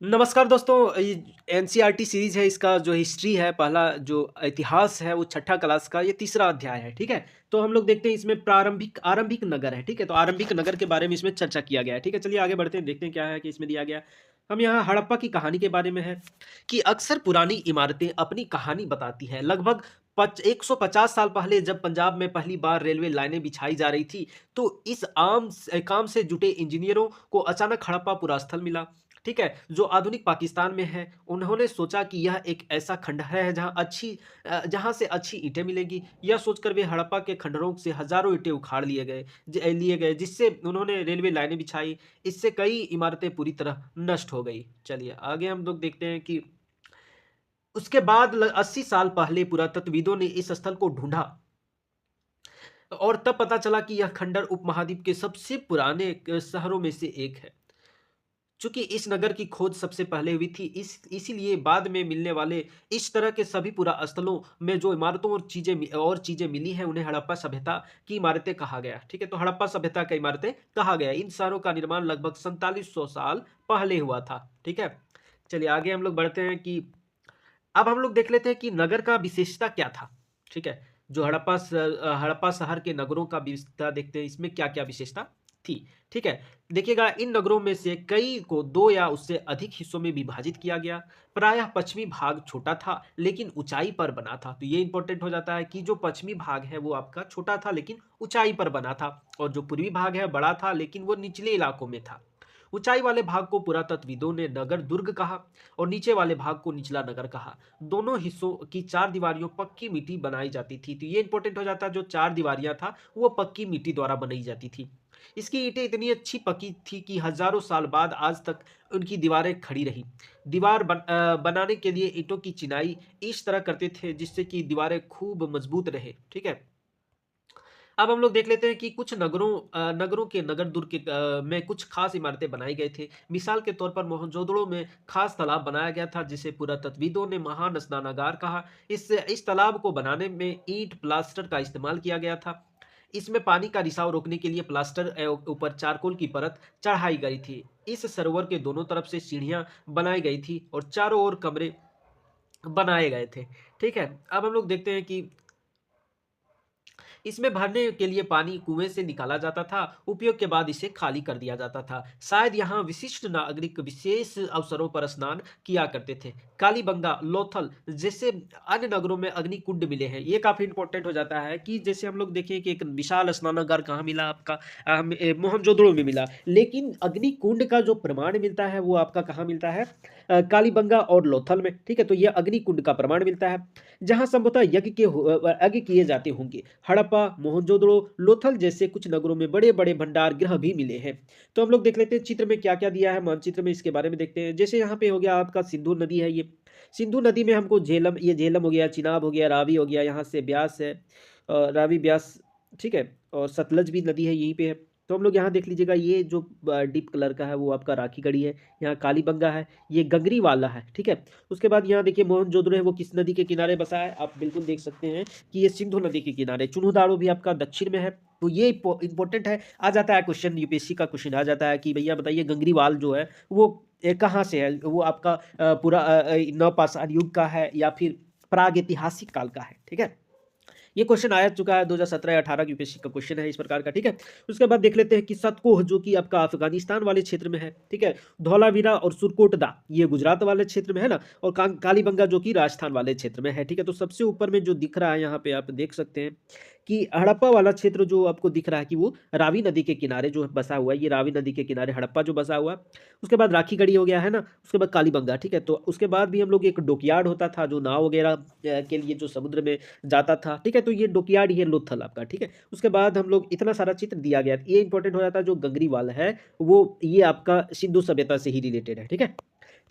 नमस्कार दोस्तों, ये एनसीईआरटी सीरीज है। इसका जो हिस्ट्री है, पहला जो इतिहास है वो छठा क्लास का ये तीसरा अध्याय है। ठीक है, तो हम लोग देखते हैं इसमें प्रारंभिक आरंभिक नगर है। ठीक है, तो आरंभिक नगर के बारे में इसमें चर्चा किया गया है। ठीक है, चलिए आगे बढ़ते हैं, देखते हैं क्या है कि इसमें दिया गया। हम यहाँ हड़प्पा की कहानी के बारे में है कि अक्सर पुरानी इमारतें अपनी कहानी बताती हैं। लगभग 150 साल पहले जब पंजाब में पहली बार रेलवे लाइनें बिछाई जा रही थी, तो इस काम से जुटे इंजीनियरों को अचानक हड़प्पा पुरा स्थल मिला। ठीक है, जो आधुनिक पाकिस्तान में है। उन्होंने सोचा कि यह एक ऐसा खंडहर है जहाँ से अच्छी ईंटें मिलेंगी। यह सोचकर वे हड़प्पा के खंडहरों से हजारों ईंटें उखाड़ लिए गए, जिससे उन्होंने रेलवे लाइनें बिछाई। इससे कई इमारतें पूरी तरह नष्ट हो गई। चलिए आगे हम लोग देखते हैं कि उसके बाद 80 साल पहले पुरातत्वविदों ने इस स्थल को ढूंढा और तब पता चला कि यह खंडहर उपमहाद्वीप के सबसे पुराने शहरों में से एक है। चूंकि इस नगर की खोज सबसे पहले हुई थी, इसीलिए बाद में मिलने वाले इस तरह के सभी पुरास्थलों में जो इमारतों और चीजें मिली हैं, उन्हें हड़प्पा सभ्यता की इमारतें कहा गया। ठीक है, तो हड़प्पा सभ्यता की इमारतें कहा गया। इन शहरों का निर्माण लगभग 4700 साल पहले हुआ था। ठीक है, चलिए आगे हम लोग बढ़ते हैं कि अब हम लोग देख लेते हैं कि नगर का विशेषता क्या था। ठीक है, जो हड़प्पा शहर के नगरों का विशेषता देखते हैं, इसमें क्या क्या विशेषता थी। ठीक है, देखिएगा, इन नगरों में से कई को दो या उससे अधिक हिस्सों में विभाजित किया गया। प्रायः पश्चिमी भाग छोटा था लेकिन ऊंचाई पर बना था। तो ये इंपॉर्टेंट हो जाता है कि जो पश्चिमी भाग है वो आपका छोटा था लेकिन ऊंचाई पर बना था, और जो पूर्वी भाग है बड़ा था लेकिन वो निचले इलाकों में था। ऊंचाई वाले भाग को पुरातत्वविदों ने नगर दुर्ग कहा और नीचे वाले भाग को निचला नगर कहा। दोनों हिस्सों की चार दीवारियों पक्की मिट्टी बनाई जाती थी। तो ये इंपॉर्टेंट हो जाता है, जो चार दीवारियां था वो पक्की मिट्टी द्वारा बनाई जाती थी। इसकी ईंटें इतनी अच्छी पकी थी कि हजारों साल बाद आज तक उनकी दीवारें खड़ी रही। बनाने के लिए ईंटों की चिनाई इस तरह करते थे जिससे कि दीवारें खूब मजबूत रहे। ठीक है, अब हम लोग देख लेते हैं कि कुछ नगरों के नगर दुर्ग में कुछ खास इमारतें बनाई गए थे। मिसाल के तौर पर मोहनजोदड़ो में खास तालाब बनाया गया था जिसे पुरातत्वविदों ने महान स्नानागार कहा। इस तालाब को बनाने में ईंट प्लास्टर का इस्तेमाल किया गया था। इसमें पानी का रिसाव रोकने के लिए प्लास्टर ऊपर चारकोल की परत चढ़ाई गई थी। इस सरोवर के दोनों तरफ से सीढ़ियां बनाई गई थी और चारों ओर कमरे बनाए गए थे। ठीक है, अब हम लोग देखते हैं कि इसमें भरने के लिए पानी कुएं से निकाला जाता था। उपयोग के बाद इसे खाली कर दिया जाता था। शायद यहाँ विशिष्ट नागरिक विशेष अवसरों पर स्नान किया करते थे। कालीबंगा, लोथल जैसे अन्य नगरों में अग्नि कुंड मिले हैं। ये काफी इंपॉर्टेंट हो जाता है कि जैसे हम लोग देखें कि एक विशाल स्नानागार कहाँ मिला आपका, मोहनजोदड़ो में मिला, लेकिन अग्नि कुंड का जो प्रमाण मिलता है वो आपका कहाँ मिलता है, कालीबंगा और लोथल में। ठीक है, तो ये अग्नि कुंड का प्रमाण मिलता है जहां संभवतः यज्ञ किए जाते होंगे। हड़प्पा, मोहनजोदड़ो, लोथल जैसे कुछ नगरों में बड़े बड़े भंडार गृह भी मिले हैं। तो हम लोग देख लेते हैं चित्र में क्या क्या दिया है, मानचित्र में इसके बारे में देखते हैं। जैसे यहाँ पे हो गया आपका सिंधु नदी है। ये सिंधु नदी में हमको झेलम हो गया, चिनाब हो गया, रावी हो गया, यहाँ से ब्यास है, रावी ब्यास। ठीक है, और सतलज भी नदी है यहीं पे है। तो हम लोग यहाँ देख लीजिएगा, ये जो डीप कलर का है वो आपका राखी गढ़ी है। यहाँ कालीबंगा है, ये गंगरी वाला है। ठीक है, उसके बाद यहाँ देखिए मोहनजोदड़ो है, वो किस नदी के किनारे बसा है, आप बिल्कुल देख सकते हैं कि ये सिंधु नदी के किनारे। चुनुदाड़ो भी आपका दक्षिण में है। तो ये इंपॉर्टेंट है, आ जाता है क्वेश्चन, यूपीएससी का क्वेश्चन आ जाता है कि भैया बताइए गंगरीवाल जो है वो कहाँ से है, वो आपका नवपाषाण युग का है या फिर प्राग ऐतिहासिक काल का है। ठीक है, ये क्वेश्चन आ चुका है 2017 या 18 की यूपीएससी का क्वेश्चन है इस प्रकार का। ठीक है, उसके बाद देख लेते हैं कि सतकोह जो कि आपका अफगानिस्तान वाले क्षेत्र में है। ठीक है, धौलावीरा और सुरकोटदा ये गुजरात वाले क्षेत्र में है ना, और कालीबंगा जो कि राजस्थान वाले क्षेत्र में है। ठीक है, तो सबसे ऊपर में जो दिख रहा है यहाँ पे आप देख सकते हैं कि हड़प्पा वाला क्षेत्र जो आपको दिख रहा है कि वो रावी नदी के किनारे जो बसा हुआ है, ये रावी नदी के किनारे हड़प्पा जो बसा हुआ है। उसके बाद राखी गढ़ी हो गया है ना, उसके बाद कालीबंगा। ठीक है, तो उसके बाद भी हम लोग एक डोकयार्ड होता था जो नाव वगैरह के लिए जो समुद्र में जाता था। ठीक है, तो ये डोकयार्ड, ये लोथल आपका। ठीक है, उसके बाद हम लोग इतना सारा चित्र दिया गया, ये इंपॉर्टेंट हो जाता है। जो गंगरीवाल है वो ये आपका सिंधु सभ्यता से ही रिलेटेड है। ठीक है,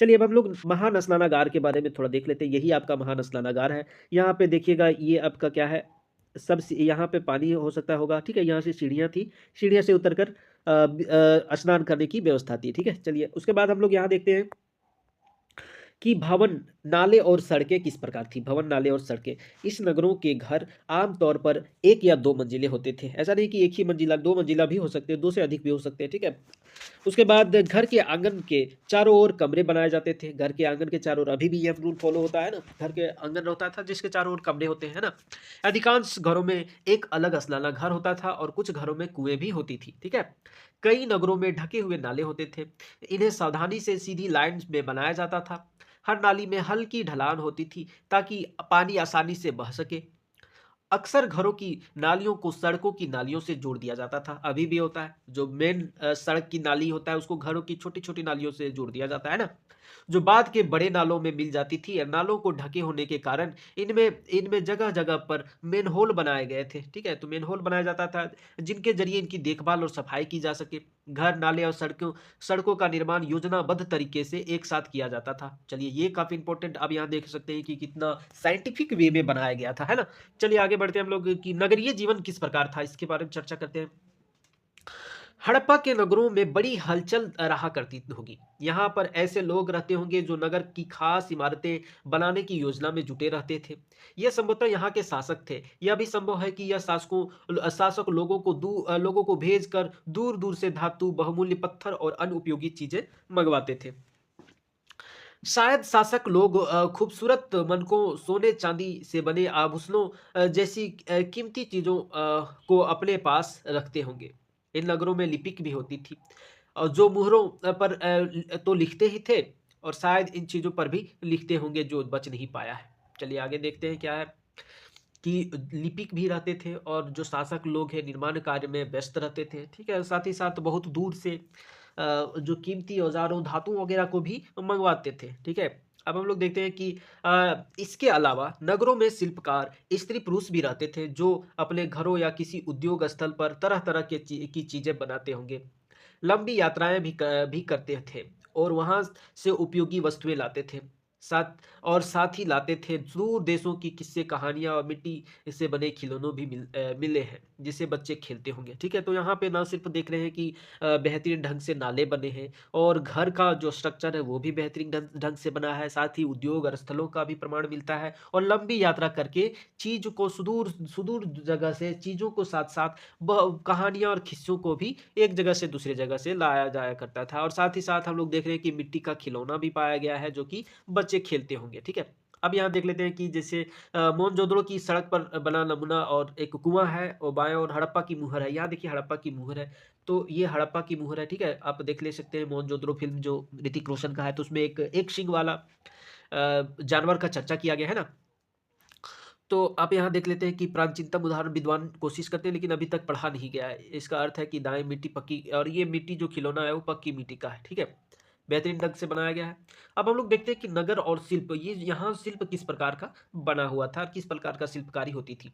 चलिए अब हम लोग महान स्नानागार के बारे में थोड़ा देख लेते हैं। यही आपका महान स्नानागार है। यहाँ पे देखिएगा, ये आपका क्या है, यहाँ पे पानी हो सकता होगा। ठीक है, यहाँ से सीढ़ियाँ थी, सीढ़ियाँ से उतरकर स्नान करने की व्यवस्था थी। ठीक है, चलिए उसके बाद हम लोग यहाँ देखते हैं कि भवन, नाले और सड़कें किस प्रकार थी? भवन, नाले और सड़कें। इस नगरों के घर आम तौर पर 1 या 2 मंजिले होते थे। ऐसा नहीं कि 1 ही मंजिला, 2 मंजिला भी हो सकते हैं, 2 से अधिक भी हो सकते हैं, ठीक है? उसके बाद घर के आंगन के चारों ओर कमरे बनाए जाते थे। घर के आंगन के चारों ओर अभी भी ये रूल फॉलो होता है ना, घर के आंगन होता था जिसके चारों ओर कमरे होते हैं ना। अधिकांश घरों में एक अलग असलाना घर होता था और कुछ घरों में कुएं भी होती थी, ठीक है। कई नगरों में ढके हुए नाले होते थे। इन्हें सावधानी से सीधी लाइन में बनाया जाता था। हर नाली में हल्की ढलान होती थी ताकि पानी आसानी से बह सके। अक्सर घरों की नालियों को सड़कों की नालियों से जोड़ दिया जाता था, अभी भी होता है। जो मेन सड़क की नाली होता है उसको घरों की छोटी-छोटी नालियों से जोड़ दिया जाता है ना, जो बाद के बड़े नालों में मिल जाती थी। नालों को ढके होने के कारण इनमें इनमें जगह-जगह पर मेनहोल बनाए गए थे, ठीक है? तो मेनहोल बनाया जाता था जिनके ज़रिए इनकी देखभाल और सफाई की जा सके। घर, नाले और सड़कों सड़कों का निर्माण योजनाबद्ध तरीके से एक साथ किया जाता था। चलिए ये काफ़ी इंपॉर्टेंट, अब यहाँ देख सकते हैं कि कितना साइंटिफिक वे में बनाया गया था, है ना? चलिए आगे बढ़ते हैं हम लोग कि नगरीय जीवन किस प्रकार था, इसके बारे में चर्चा करते हैं। हड़प्पा के नगरों में बड़ी हलचल रहा करती होगी। यहाँ पर ऐसे लोग रहते होंगे जो नगर की खास इमारतें बनाने की योजना में जुटे रहते थे। यह संभवतः यहाँ के शासक थे। यह भी संभव है कि यह शासक लोगों को भेजकर दूर-दूर से धातु, बहुमूल्य पत्थर और अन्य उपयोगी चीजें मंगवाते थे। शायद शासक लोग खूबसूरत मनकों, सोने चांदी से बने आभूषणों जैसी कीमती चीजों को अपने पास रखते होंगे। इन नगरों में लिपिक भी होती थी और जो मुहरों पर तो लिखते ही थे और शायद इन चीजों पर भी लिखते होंगे जो बच नहीं पाया है। चलिए आगे देखते हैं क्या है कि लिपिक भी रहते थे और जो शासक लोग हैं निर्माण कार्य में व्यस्त रहते थे, ठीक है? साथ ही साथ बहुत दूर से जो कीमती औजारों, धातुओं वगैरह को भी मँगवाते थे, ठीक है? अब हम लोग देखते हैं कि इसके अलावा नगरों में शिल्पकार, स्त्री-पुरुष भी रहते थे जो अपने घरों या किसी उद्योग स्थल पर तरह-तरह की चीज़ें बनाते होंगे। लंबी यात्राएँ भी करते थे और वहाँ से उपयोगी वस्तुएँ लाते थे। साथ ही लाते थे दूर देशों की किस्से, कहानियाँ और मिट्टी से बने खिलौनों भी मिले हैं, जिसे बच्चे खेलते होंगे, ठीक है? तो यहाँ पे ना सिर्फ़ देख रहे हैं कि बेहतरीन ढंग से नाले बने हैं और घर का जो स्ट्रक्चर है वो भी बेहतरीन ढंग ढंग से बना है, साथ ही उद्योग और स्थलों का भी प्रमाण मिलता है और लंबी यात्रा करके चीज़ को सुदूर सुदूर जगह से चीज़ों को साथ-साथ कहानियाँ और किस्सों को भी एक जगह से दूसरी जगह से लाया जाया करता था और साथ ही साथ हम लोग देख रहे हैं कि मिट्टी का खिलौना भी पाया गया है जो कि बच्चे खेलते होंगे, ठीक है? अब यहाँ देख लेते हैं कि जैसे मोहनजोदड़ो की सड़क पर बना नमूना और एक कुआँ है और बाएँ ओर हड़प्पा की मुहर है। यहाँ देखिए हड़प्पा की मुहर है, तो ये हड़प्पा की मुहर है, ठीक है? आप देख ले सकते हैं मोहनजोदड़ो फ़िल्म जो ऋतिक रोशन का है, तो उसमें एक सींग वाला जानवर का चर्चा किया गया है ना? तो आप यहाँ देख लेते हैं कि प्राचीनतम उदाहरण विद्वान कोशिश करते हैं लेकिन अभी तक पढ़ा नहीं गया है। इसका अर्थ है कि दाएँ मिट्टी पक्की और ये मिट्टी जो खिलौना है वो पक्की मिट्टी का है, ठीक है? बेहतरीन ढंग से बनाया गया है। अब हम लोग देखते हैं कि नगर और शिल्प, ये यहाँ शिल्प किस प्रकार का बना हुआ था, किस प्रकार का शिल्पकारी होती थी।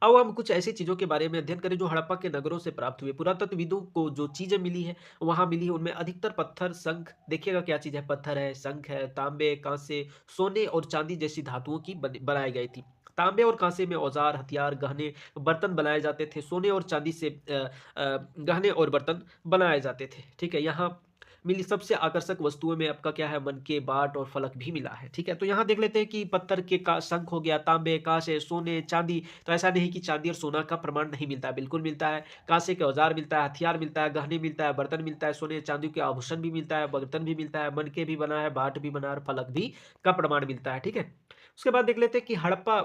अब हम कुछ ऐसी चीज़ों के बारे में अध्ययन करें जो हड़प्पा के नगरों से प्राप्त हुए। पुरातत्वविदों को जो चीज़ें मिली हैं, वहाँ मिली है उनमें अधिकतर पत्थर, शंख, देखिएगा क्या चीज़ है, पत्थर है, शंख है, तांबे, काँसे, सोने और चांदी जैसी धातुओं की बनाई गई थी। तांबे और काँसे में औज़ार, हथियार, गहने, बर्तन बनाए जाते थे। सोने और चांदी से गहने और बर्तन बनाए जाते थे। ठीक है? यहाँ मिली सबसे आकर्षक वस्तुओं में आपका क्या है, मनके, बाट और फलक भी मिला है। ठीक है? तो यहाँ देख लेते हैं कि पत्थर के का शंख हो गया, तांबे, काँसे, सोने, चांदी, तो ऐसा नहीं कि चांदी और सोना का प्रमाण नहीं मिलता है, बिल्कुल मिलता है। काँसे के औज़ार मिलता है, हथियार मिलता है, गहने मिलता है, बर्तन मिलता है, सोने, चांदी के आभूषण भी मिलता है, बर्तन भी मिलता है, मनके भी बना है, बाट भी बना है और फलक भी का प्रमाण मिलता है। ठीक है? उसके बाद देख लेते हैं कि हड़प्पा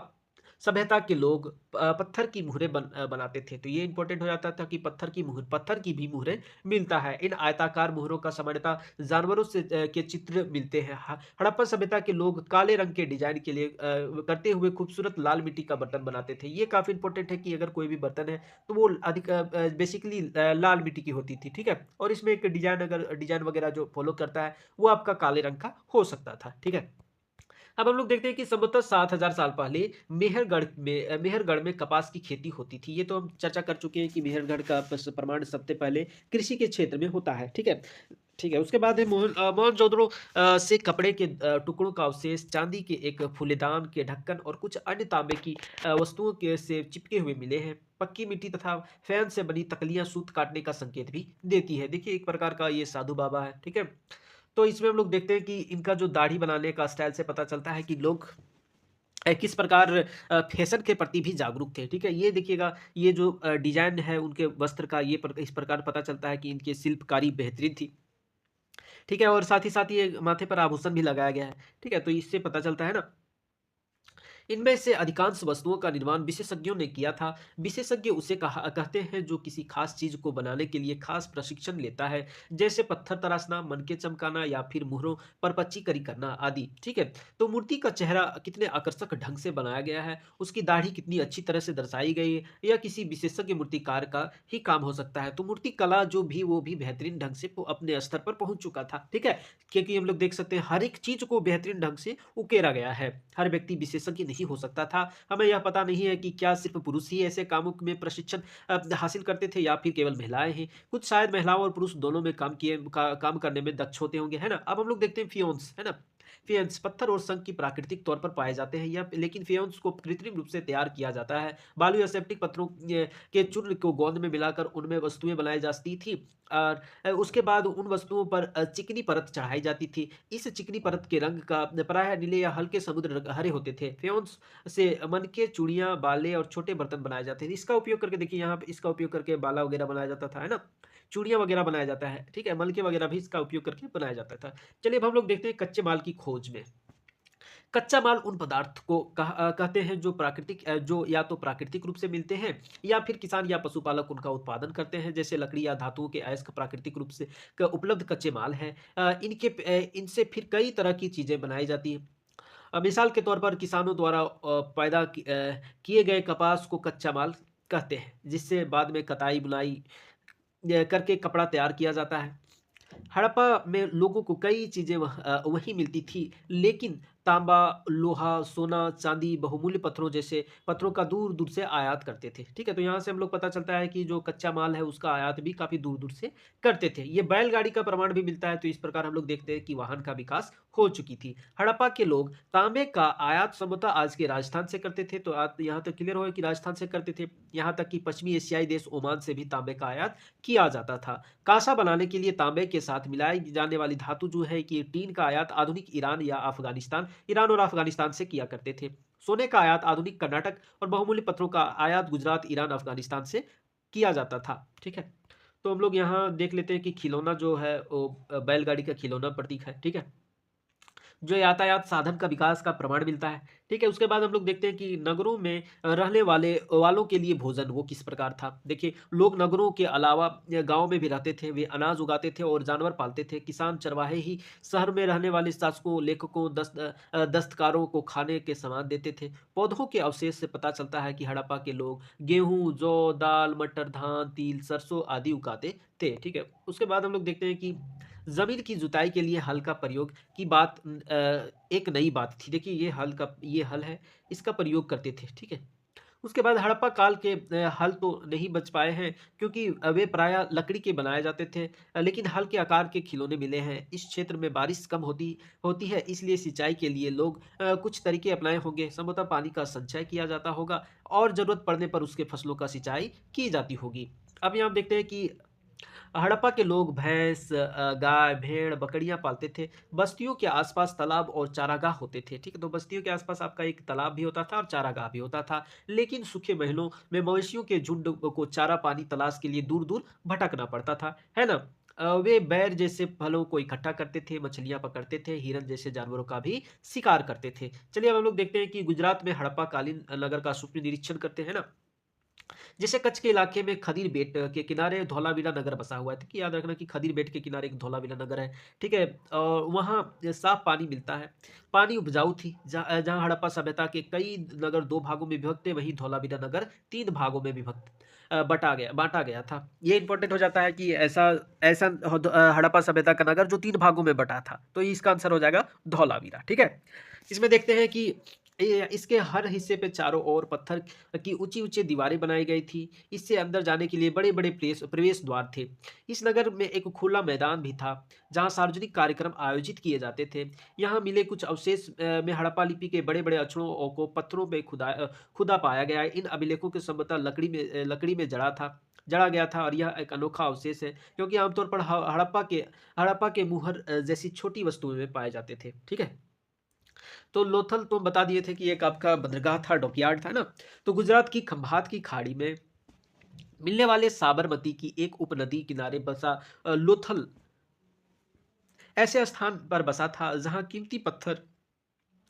सभ्यता के लोग पत्थर की मुहरें बनाते थे। तो ये इंपॉर्टेंट हो जाता था कि पत्थर की भी मुहरें मिलता है। इन आयताकार मुहरों का सामान्यतः जानवरों से के चित्र मिलते हैं। हड़प्पा सभ्यता के लोग काले रंग के डिज़ाइन के लिए करते हुए खूबसूरत लाल मिट्टी का बर्तन बनाते थे। ये काफ़ी इंपॉर्टेंट है कि अगर कोई भी बर्तन है तो वो बेसिकली लाल मिट्टी की होती थी, ठीक है? और इसमें एक डिज़ाइन वगैरह जो फ़ॉलो करता है वो आपका काले रंग का हो सकता था, ठीक है? अब हम लोग देखते हैं कि संभवतः 7,000 साल पहले मेहरगढ़ में कपास की खेती होती थी। ये तो हम चर्चा कर चुके हैं कि मेहरगढ़ का प्रमाण सबसे पहले कृषि के क्षेत्र में होता है। ठीक है? ठीक है, उसके बाद है मोहनजोदड़ो से कपड़े के टुकड़ों का अवशेष, चांदी के एक फूलेदान के ढक्कन और कुछ अन्य तांबे की वस्तुओं के से चिपके हुए मिले हैं। पक्की मिट्टी तथा फैन से बनी तकलियाँ सूत काटने का संकेत भी देती है। देखिए एक प्रकार का ये साधु बाबा है, ठीक है? तो इसमें हम लोग देखते हैं कि इनका जो दाढ़ी बनाने का स्टाइल से पता चलता है कि लोग किस प्रकार फैशन के प्रति भी जागरूक थे, ठीक है? ये देखिएगा, ये जो डिज़ाइन है उनके वस्त्र का, ये इस प्रकार पता चलता है कि इनकी शिल्पकारी बेहतरीन थी, ठीक है? और साथ ही ये माथे पर आभूषण भी लगाया गया है, ठीक है? तो इससे पता चलता है ना, इनमें से अधिकांश वस्तुओं का निर्माण विशेषज्ञों ने किया था। विशेषज्ञ उसे कहते हैं जो किसी खास चीज को बनाने के लिए खास प्रशिक्षण लेता है, जैसे पत्थर तराशना, मनके चमकाना या फिर मुहरों पर पच्चीकरी करना आदि। ठीक है, तो मूर्ति का चेहरा कितने आकर्षक ढंग से बनाया गया है, उसकी दाढ़ी कितनी अच्छी तरह से दर्शाई गई है, यह किसी विशेषज्ञ मूर्तिकार का ही काम हो सकता है। तो मूर्ति कला जो भी वो भी बेहतरीन ढंग से अपने स्तर पर पहुंच चुका था। ठीक है, क्योंकि हम लोग देख सकते हैं हर एक चीज को बेहतरीन ढंग से उकेरा गया है। हर व्यक्ति विशेषज्ञ नहीं हो सकता था। हमें यह पता नहीं है कि क्या सिर्फ पुरुष ही ऐसे कामों में प्रशिक्षण हासिल करते थे या फिर केवल महिलाएं ही। कुछ शायद महिलाओं और पुरुष दोनों में काम करने में दक्ष होते होंगे, है ना? अब हम लोग देखते हैं फियोन्स, है ना? फियंस पत्थर और संग की प्राकृतिक तौर पर पाए जाते हैं, या लेकिन फियोन्स को कृत्रिम रूप से तैयार किया जाता है। बालू या सेप्टिक पत्थरों के चूर्ण को गोंद में मिलाकर उनमें वस्तुएं बनाई जाती थी, और उसके बाद उन वस्तुओं पर चिकनी परत चढ़ाई जाती थी। इस चिकनी परत के रंग का प्रायः नीले या हल्के समुद्र हरे होते थे। फ्योन्स से मनके, चूड़ियाँ, बाले और छोटे बर्तन बनाए जाते थे। इसका उपयोग करके देखिए, यहाँ पे इसका उपयोग करके बाला वगैरह बनाया जाता था, है ना? चूड़ियाँ वगैरह बनाया जाता है, ठीक है? मनके वगैरह भी इसका उपयोग करके बनाया जाता था। चलिए अब हम लोग देखते हैं कच्चे माल की खोज में। कच्चा माल उन पदार्थ को कहते हैं जो जो या तो प्राकृतिक रूप से मिलते हैं, या फिर किसान या पशुपालक उनका उत्पादन करते हैं, जैसे लकड़ी या धातुओं के अयस्क प्राकृतिक रूप से उपलब्ध कच्चे माल हैं। इनसे फिर कई तरह की चीजें बनाई जाती हैं। मिसाल के तौर पर किसानों द्वारा किए गए कपास को कच्चा माल कहते हैं, जिससे बाद में कताई बुनाई करके कपड़ा तैयार किया जाता है। हड़प्पा में लोगों को कई चीज़ें वहीं मिलती थी, लेकिन तांबा, लोहा, सोना, चांदी, बहुमूल्य पत्थरों जैसे पत्थरों का दूर-दूर से आयात करते थे। ठीक है? तो यहाँ से हम लोग पता चलता है कि जो कच्चा माल है, उसका आयात भी काफ़ी दूर-दूर से करते थे। ये बैलगाड़ी का प्रमाण भी मिलता है, तो इस प्रकार हम लोग देखते हैं कि वाहन का विकास हो चुकी थी। हड़प्पा के लोग तांबे का आयात संभवतः आज के राजस्थान से करते थे, तो यहाँ तक क्लियर हो गया कि राजस्थान से करते थे। यहाँ तक कि पश्चिमी एशियाई देश ओमान से भी तांबे का आयात किया जाता था। कांसा बनाने के लिए तांबे के साथ मिलाई जाने वाली धातु जो है कि टीन का आयात आधुनिक ईरान और अफगानिस्तान से किया करते थे। सोने का आयात आधुनिक कर्नाटक, और बहुमूल्य पत्थरों का आयात गुजरात, ईरान, अफगानिस्तान से किया जाता था। ठीक है, तो हम लोग यहाँ देख लेते हैं कि खिलौना जो है वो बैलगाड़ी का खिलौना प्रतीक है। ठीक है, जो यातायात साधन का विकास का प्रमाण मिलता है। ठीक है, उसके बाद हम लोग देखते हैं कि नगरों में रहने वालों के लिए भोजन वो किस प्रकार था। देखिए, लोग नगरों के अलावा गाँव में भी रहते थे, वे अनाज उगाते थे और जानवर पालते थे। किसान चरवाहे ही शहर में रहने वाले शासकों, लेखकों, दस्तकारों को खाने के सामान देते थे। पौधों के अवशेष से पता चलता है कि हड़प्पा के लोग गेहूँ, जौ, दाल, मटर, धान, तिल, सरसों आदि उगाते थे। ठीक है, उसके बाद हम लोग देखते हैं कि ज़मीन की जुताई के लिए हल का प्रयोग की बात एक नई बात थी। देखिए, ये हल है, इसका प्रयोग करते थे, ठीक है? उसके बाद हड़प्पा काल के हल तो नहीं बच पाए हैं, क्योंकि वे प्रायः लकड़ी के बनाए जाते थे, लेकिन हल के आकार के खिलौने मिले हैं। इस क्षेत्र में बारिश कम होती होती है, इसलिए सिंचाई के लिए लोग कुछ तरीके अपनाए होंगे। संभवतः पानी का संचय किया जाता होगा, और ज़रूरत पड़ने पर उसके फसलों का सिंचाई की जाती होगी। अब यहाँ हम देखते हैं कि हड़प्पा के लोग भैंस, गाय, भेड़, बकरियाँ पालते थे। बस्तियों के आसपास तालाब और चारागाह होते थे, ठीक है? तो बस्तियों के आसपास आपका एक तालाब भी होता था और चारागाह भी होता था। लेकिन सूखे महीनों में मवेशियों के झुंड को चारा पानी तलाश के लिए दूर-दूर भटकना पड़ता था, है ना? वे बैर जैसे फलों को इकट्ठा करते थे, मछलियाँ पकड़ते थे, हिरन जैसे जानवरों का भी शिकार करते थे। चलिए अब हम लोग देखते हैं कि गुजरात में हड़प्पा कालीन नगर का सूक्ष्म निरीक्षण करते हैं ना? जैसे कच्छ के इलाके में खदीर बेट के किनारे धौलावीरा नगर बसा हुआ है। देखिए, याद रखना कि खदीर बेट के किनारे एक धौलावीरा नगर है, ठीक है? और वहाँ साफ पानी मिलता है। पानी उपजाऊ थी। जहाँ हड़प्पा सभ्यता के कई नगर 2 भागों में विभक्त थे, वहीं धौलावीरा नगर 3 भागों में बाँटा गया था। ये इम्पोर्टेंट हो जाता है कि ऐसा ऐसा हड़प्पा सभ्यता का नगर जो 3 भागों में बँटा था। तो इसका आंसर हो जाएगा धौलावीरा, ठीक है? इसमें देखते हैं कि इसके हर हिस्से पे चारों ओर पत्थर की ऊंची-ऊंची दीवारें बनाई गई थी। इससे अंदर जाने के लिए बड़े-बड़े प्रवेश द्वार थे। इस नगर में एक खुला मैदान भी था, जहाँ सार्वजनिक कार्यक्रम आयोजित किए जाते थे। यहाँ मिले कुछ अवशेष में हड़प्पा लिपि के बड़े-बड़े अक्षरों को पत्थरों में खुदा पाया गया है। इन अभिलेखों के संभवतः लकड़ी में जड़ा था। जड़ा गया था और यह एक अनोखा अवशेष है क्योंकि आमतौर पर हड़प्पा के मुहर जैसी छोटी वस्तुएं में पाए जाते थे। ठीक है, तो लोथल तो बता दिए थे कि एक आपका बंदरगाह था, डॉकयार्ड था ना। तो गुजरात की खंभात की खाड़ी में मिलने वाले साबरमती की एक उपनदी किनारे बसा लोथल ऐसे स्थान पर बसा था जहां कीमती पत्थर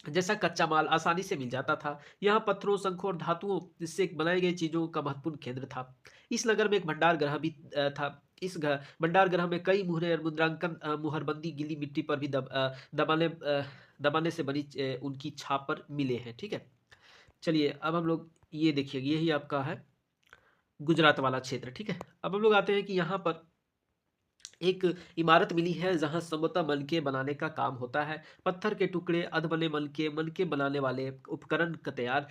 जैसा कच्चा माल आसानी से मिल जाता था। यहाँ पत्थरों, शंखों और धातुओं से बनाई गई चीजों का महत्वपूर्ण केंद्र था। इस नगर में एक भंडार गृह भी था। इस भंडार गृह में कई मुहरें और मुद्रांकन मुहरबंदी गीली मिट्टी पर भी दबाने से बनी उनकी छाप पर मिले हैं। ठीक है, चलिए अब हम लोग ये देखिए, यही आपका है गुजरात वाला क्षेत्र। ठीक है, अब हम लोग आते हैं कि यहाँ पर एक इमारत मिली है जहां समतल मनके बनाने का काम होता है। पत्थर के टुकड़े, अधबने मनके, मनके बनाने वाले उपकरण का तैयार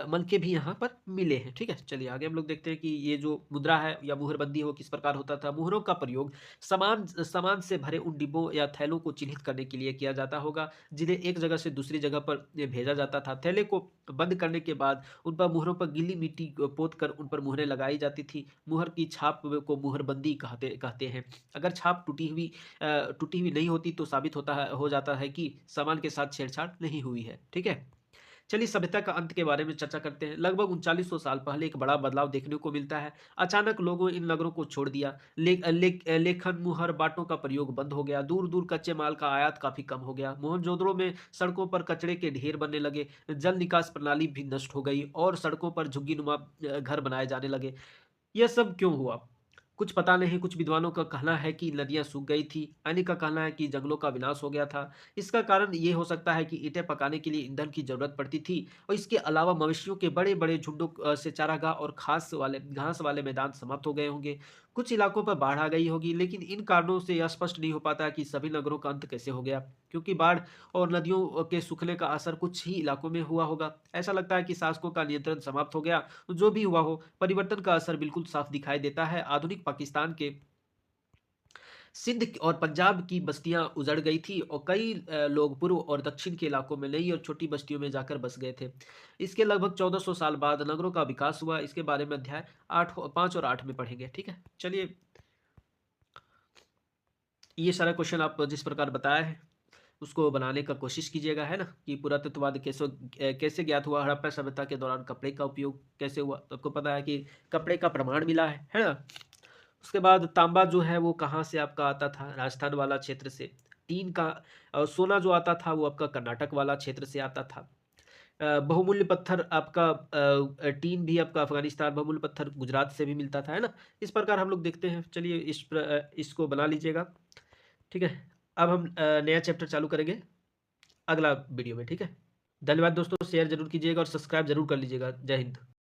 मनके भी यहाँ पर मिले हैं। ठीक है, चलिए आगे हम लोग देखते हैं कि ये जो मुद्रा है या मुहरबंदी हो किस प्रकार होता था। मुहरों का प्रयोग सामान सामान से भरे उन डिब्बों या थैलों को चिन्हित करने के लिए किया जाता होगा जिन्हें एक जगह से दूसरी जगह पर भेजा जाता था। थैले को बंद करने के बाद उन पर मुहरों पर गीली मिट्टी पोत कर उन पर मुहरें लगाई जाती थी। मुहर की छाप को मुहरबंदी कहते कहते हैं। अगर छाप टूटी हुई नहीं होती तो साबित हो जाता है कि सामान के साथ छेड़छाड़ नहीं हुई है। ठीक है, चलिए सभ्यता का अंत के बारे में चर्चा करते हैं। लगभग 3900 साल पहले एक बड़ा बदलाव देखने को मिलता है। अचानक लोगों इन नगरों को छोड़ दिया। लेखन, मुहर, बाटों का प्रयोग बंद हो गया। दूर दूर कच्चे माल का आयात काफी कम हो गया। मोहनजोदड़ो में सड़कों पर कचरे के ढेर बनने लगे। जल निकास प्रणाली भी नष्ट हो गई और सड़कों पर झुग्गीनुमा घर बनाए जाने लगे। यह सब क्यों हुआ? कुछ पता नहीं। कुछ विद्वानों का कहना है कि नदियां सूख गई थी। अन्य का कहना है कि जंगलों का विनाश हो गया था। इसका कारण ये हो सकता है कि ईंटें पकाने के लिए ईंधन की जरूरत पड़ती थी और इसके अलावा मवेशियों के बड़े बड़े झुंडों से चारागाह और घास वाले मैदान समाप्त हो गए होंगे। कुछ इलाकों पर बाढ़ आ गई होगी, लेकिन इन कारणों से यह स्पष्ट नहीं हो पाता कि सभी नगरों का अंत कैसे हो गया, क्योंकि बाढ़ और नदियों के सूखने का असर कुछ ही इलाकों में हुआ होगा। ऐसा लगता है कि शासकों का नियंत्रण समाप्त हो गया। जो भी हुआ हो, परिवर्तन का असर बिल्कुल साफ दिखाई देता है। आधुनिक पाकिस्तान के सिंध और पंजाब की बस्तियां उजड़ गई थी और कई लोग पूर्व और दक्षिण के इलाकों में नई और छोटी बस्तियों में जाकर बस गए थे। इसके लगभग 1400 साल बाद नगरों का विकास हुआ। इसके बारे में अध्याय 5 और 8 में पढ़ेंगे। ठीक है, चलिए ये सारा क्वेश्चन आप जिस प्रकार बताया है उसको बनाने का कोशिश कीजिएगा, है ना, कि पुरातत्ववाद कैसे ज्ञात हुआ। हड़प्पा सभ्यता के दौरान कपड़े का उपयोग कैसे हुआ, तो आपको पता है कि कपड़े का प्रमाण मिला है ना। उसके बाद तांबा जो है वो कहाँ से आपका आता था? राजस्थान वाला क्षेत्र से। टीन का सोना जो आता था वो आपका कर्नाटक वाला क्षेत्र से आता था। बहुमूल्य पत्थर आपका टीन भी आपका अफगानिस्तान, बहुमूल्य पत्थर गुजरात से भी मिलता था, है ना। इस प्रकार हम लोग देखते हैं। चलिए इसको बना लीजिएगा। ठीक है, अब हम नया चैप्टर चालू करेंगे अगला वीडियो में। ठीक है, धन्यवाद दोस्तों, शेयर जरूर कीजिएगा और सब्सक्राइब जरूर कर लीजिएगा। जय हिंद।